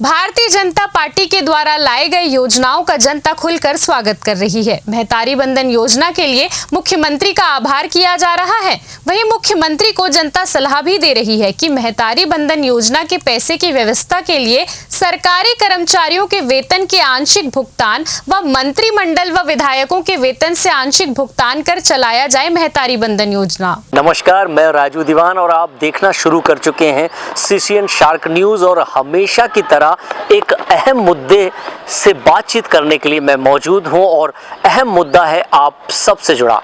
Bharatiya Janata party के द्वारा लाए गए योजनाओं का जनता खुलकर स्वागत कर रही है। महतारी बंधन योजना के लिए मुख्यमंत्री का आभार किया जा रहा है। वहीं मुख्यमंत्री को जनता सलाह भी दे रही है कि महतारी बंधन योजना के पैसे की व्यवस्था के लिए सरकारी कर्मचारियों के वेतन के आंशिक भुगतान व मंत्रिमंडल व विधायकों के वेतन से आंशिक भुगतान कर चलाया जाए महतारी बंधन योजना। नमस्कार, मैं राजू दीवान और आप देखना शुरू कर चुके हैं सीसीएन शार्क न्यूज। और हमेशा की तरह एक अहम मुद्दे से बातचीत करने के लिए मैं मौजूद हूं और अहम मुद्दा है आप सबसे जुड़ा।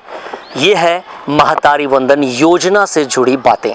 ये है महतारी बंधन योजना से जुड़ी बातें,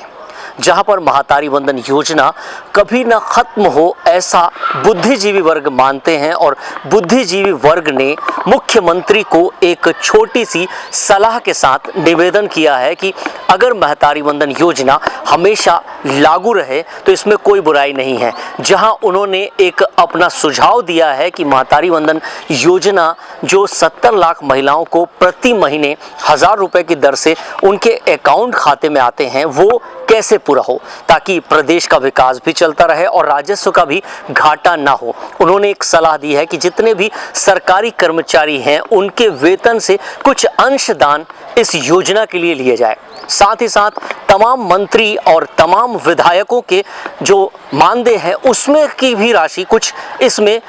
जहां पर महतारी बंधन योजना कभी ना खत्म हो ऐसा बुद्धिजीवी वर्ग मानते हैं। और बुद्धिजीवी वर्ग ने मुख्यमंत्री को एक छोटी सी सलाह के साथ निवेदन किया है कि अगर महतारी बंधन योजना हमेशा लागू रहे तो इसमें कोई बुराई नहीं है। जहां उन्होंने एक अपना सुझाव दिया है कि महतारी बंधन योजना जो 70 लाख महिलाओं को प्रति महीने 1000 रुपए की दर से उनके अकाउंट खाते में आते हैं, वो कैसे पूरा हो, ताकि प्रदेश का विकास भी चलता रहे और राजस्व का भी घाटा ना हो। उन्होंने एक सलाह दी है कि जितने भी सरकारी कर्मचारी हैं उनके वेतन से कुछ अंशदान इस योजना के लिए लिए जाए। साथ ही साथ तमाम मंत्री और तमाम विधायकों के जो मानदेय है उसमें की भी राशि कुछ इसमें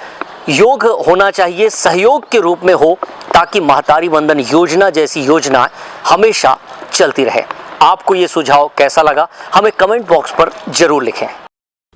योग होना चाहिए, सहयोग के रूप में हो, ताकि महतारी बंधन योजना जैसी योजना हमेशा चलती रहे। आपको ये सुझाव कैसा लगा, हमें कमेंट बॉक्स पर जरूर लिखें।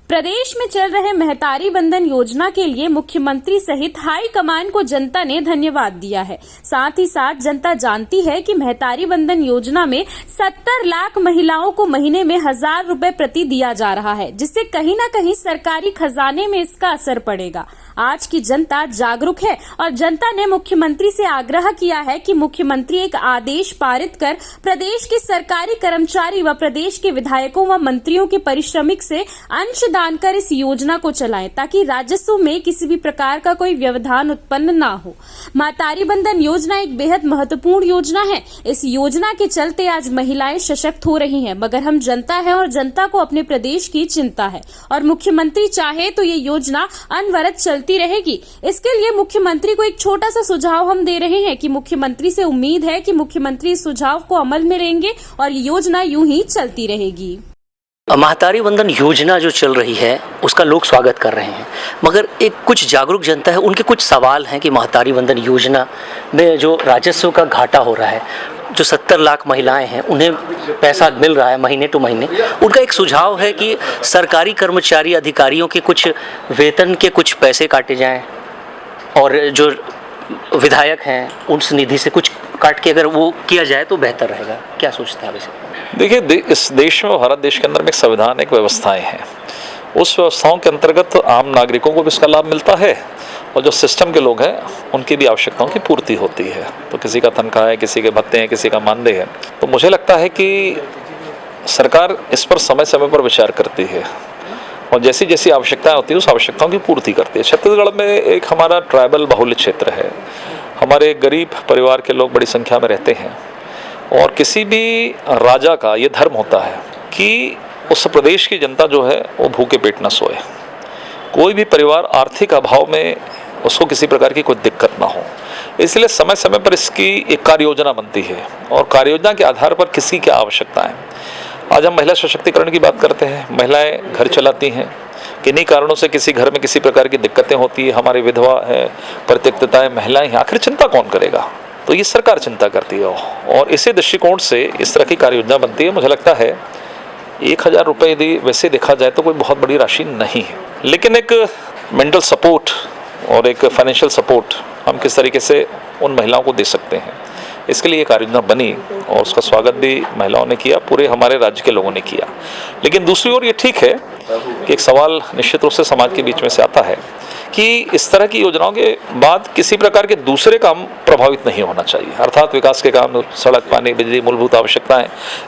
प्रदेश में चल रहे महतारी बंधन योजना के लिए मुख्यमंत्री सहित हाई कमान को जनता ने धन्यवाद दिया है। साथ ही साथ जनता जानती है कि महतारी बंधन योजना में 70 लाख महिलाओं को महीने में 1000 रुपए प्रति दिया जा रहा है, जिससे कहीं न कहीं सरकारी खजाने में इसका असर पड़ेगा। आज की जनता जागरूक है और जनता ने मुख्यमंत्री से आग्रह किया है कि मुख्यमंत्री एक आदेश पारित कर प्रदेश के सरकारी कर्मचारी व प्रदेश के विधायकों व मंत्रियों के पारिश्रमिक से अंशदान कर इस योजना को चलाएं, ताकि राजस्व में किसी भी प्रकार का कोई व्यवधान उत्पन्न ना हो। महतारी बंधन योजना एक बेहद महत्वपूर्ण योजना है। इस योजना के चलते आज महिलाएं सशक्त हो रही हैं, मगर हम जनता है और जनता को अपने प्रदेश की चिंता है और मुख्यमंत्री चाहे तो ये योजना अनवरत चलती रहेगी। इसके लिए मुख्यमंत्री को एक छोटा सा सुझाव हम दे रहे हैं कि मुख्यमंत्री से उम्मीद है कि मुख्यमंत्री इस सुझाव को अमल में लेंगे और ये योजना यूं ही चलती रहेगी। महतारी बंधन योजना जो चल रही है उसका लोग स्वागत कर रहे हैं, मगर एक कुछ जागरूक जनता है, उनके कुछ सवाल हैं कि महतारी बंधन योजना में जो राजस्व का घाटा हो रहा है, जो 70 लाख महिलाएं हैं उन्हें पैसा मिल रहा है महीने टू महीने, उनका एक सुझाव है कि सरकारी कर्मचारी अधिकारियों के कुछ वेतन के कुछ पैसे काटे जाएं और जो विधायक हैं उस निधि से कुछ काट के अगर वो किया जाए तो बेहतर रहेगा। क्या सोचते हैं आप इसे? देखिए, इस देश में, भारत देश के अंदर में एक संविधान, एक व्यवस्थाएं हैं। उस व्यवस्थाओं के अंतर्गत आम नागरिकों को भी इसका लाभ मिलता है और जो सिस्टम के लोग हैं उनकी भी आवश्यकताओं की पूर्ति होती है। तो किसी का तनख्वाह है, किसी के भत्ते हैं, किसी का मानदेय है। तो मुझे लगता है कि सरकार इस पर समय समय पर विचार करती है और जैसी जैसी आवश्यकताएं होती है उस आवश्यकताओं की पूर्ति करती है। छत्तीसगढ़ में एक हमारा ट्राइबल बहुल्य क्षेत्र है, हमारे गरीब परिवार के लोग बड़ी संख्या में रहते हैं और किसी भी राजा का ये धर्म होता है कि उस प्रदेश की जनता जो है वो भूखे पेट न सोए। कोई भी परिवार आर्थिक अभाव में उसको किसी प्रकार की कोई दिक्कत ना हो, इसलिए समय समय पर इसकी एक कार्य योजना बनती है और कार्य योजना के आधार पर किसी की आवश्यकता है। आज हम महिला सशक्तिकरण की बात करते हैं। महिलाएं घर चलाती हैं, किन्हीं कारणों से किसी घर में किसी प्रकार की दिक्कतें होती है, हमारी विधवा है, परित्यक्तताएं महिलाएं हैं, आखिर चिंता कौन करेगा? तो ये सरकार चिंता करती है और इसी दृष्टिकोण से इस तरह की कार्य योजना बनती है। मुझे लगता है 1000 रुपये यदि वैसे देखा जाए तो कोई बहुत बड़ी राशि नहीं है, लेकिन एक मेंटल सपोर्ट और एक फाइनेंशियल सपोर्ट हम किस तरीके से उन महिलाओं को दे सकते हैं, इसके लिए ये कार्य योजना बनी और उसका स्वागत भी महिलाओं ने किया, पूरे हमारे राज्य के लोगों ने किया। लेकिन दूसरी ओर ये ठीक है कि एक सवाल निश्चित रूप से समाज के बीच में से आता है कि इस तरह की योजनाओं के बाद किसी प्रकार के दूसरे काम प्रभावित नहीं होना चाहिए, अर्थात विकास के काम, सड़क, पानी, बिजली, मूलभूत आवश्यकताएं,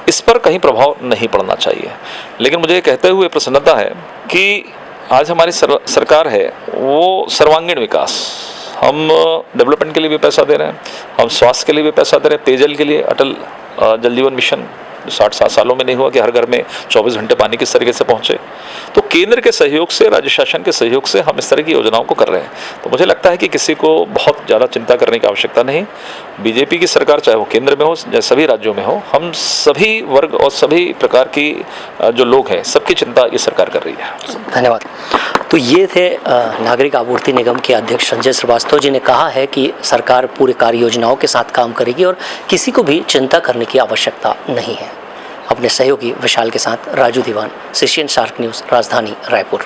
इस पर कहीं प्रभाव नहीं पड़ना चाहिए। लेकिन मुझे कहते हुए प्रसन्नता है कि आज हमारी सरकार है वो सर्वांगीण विकास, हम डेवलपमेंट के लिए भी पैसा दे रहे हैं, हम स्वास्थ्य के लिए भी पैसा दे रहे हैं, पेयजल के लिए अटल जल जीवन मिशन 60 सालों में नहीं हुआ कि हर घर में 24 घंटे पानी किस तरीके से पहुंचे। तो केंद्र के सहयोग से, राज्य शासन के सहयोग से हम इस तरह की योजनाओं को कर रहे हैं। तो मुझे लगता है कि किसी को बहुत ज़्यादा चिंता करने की आवश्यकता नहीं। बीजेपी की सरकार चाहे वो केंद्र में हो या सभी राज्यों में हो, हम सभी वर्ग और सभी प्रकार की जो लोग हैं सबकी चिंता ये सरकार कर रही है। धन्यवाद। तो ये थे नागरिक आपूर्ति निगम के अध्यक्ष संजय श्रीवास्तव जी ने कहा है कि सरकार पूरे कार्य योजनाओं के साथ काम करेगी और किसी को भी चिंता करने की आवश्यकता नहीं है। अपने सहयोगी विशाल के साथ राजू दीवान, सीसीएन शार्क न्यूज़, राजधानी रायपुर।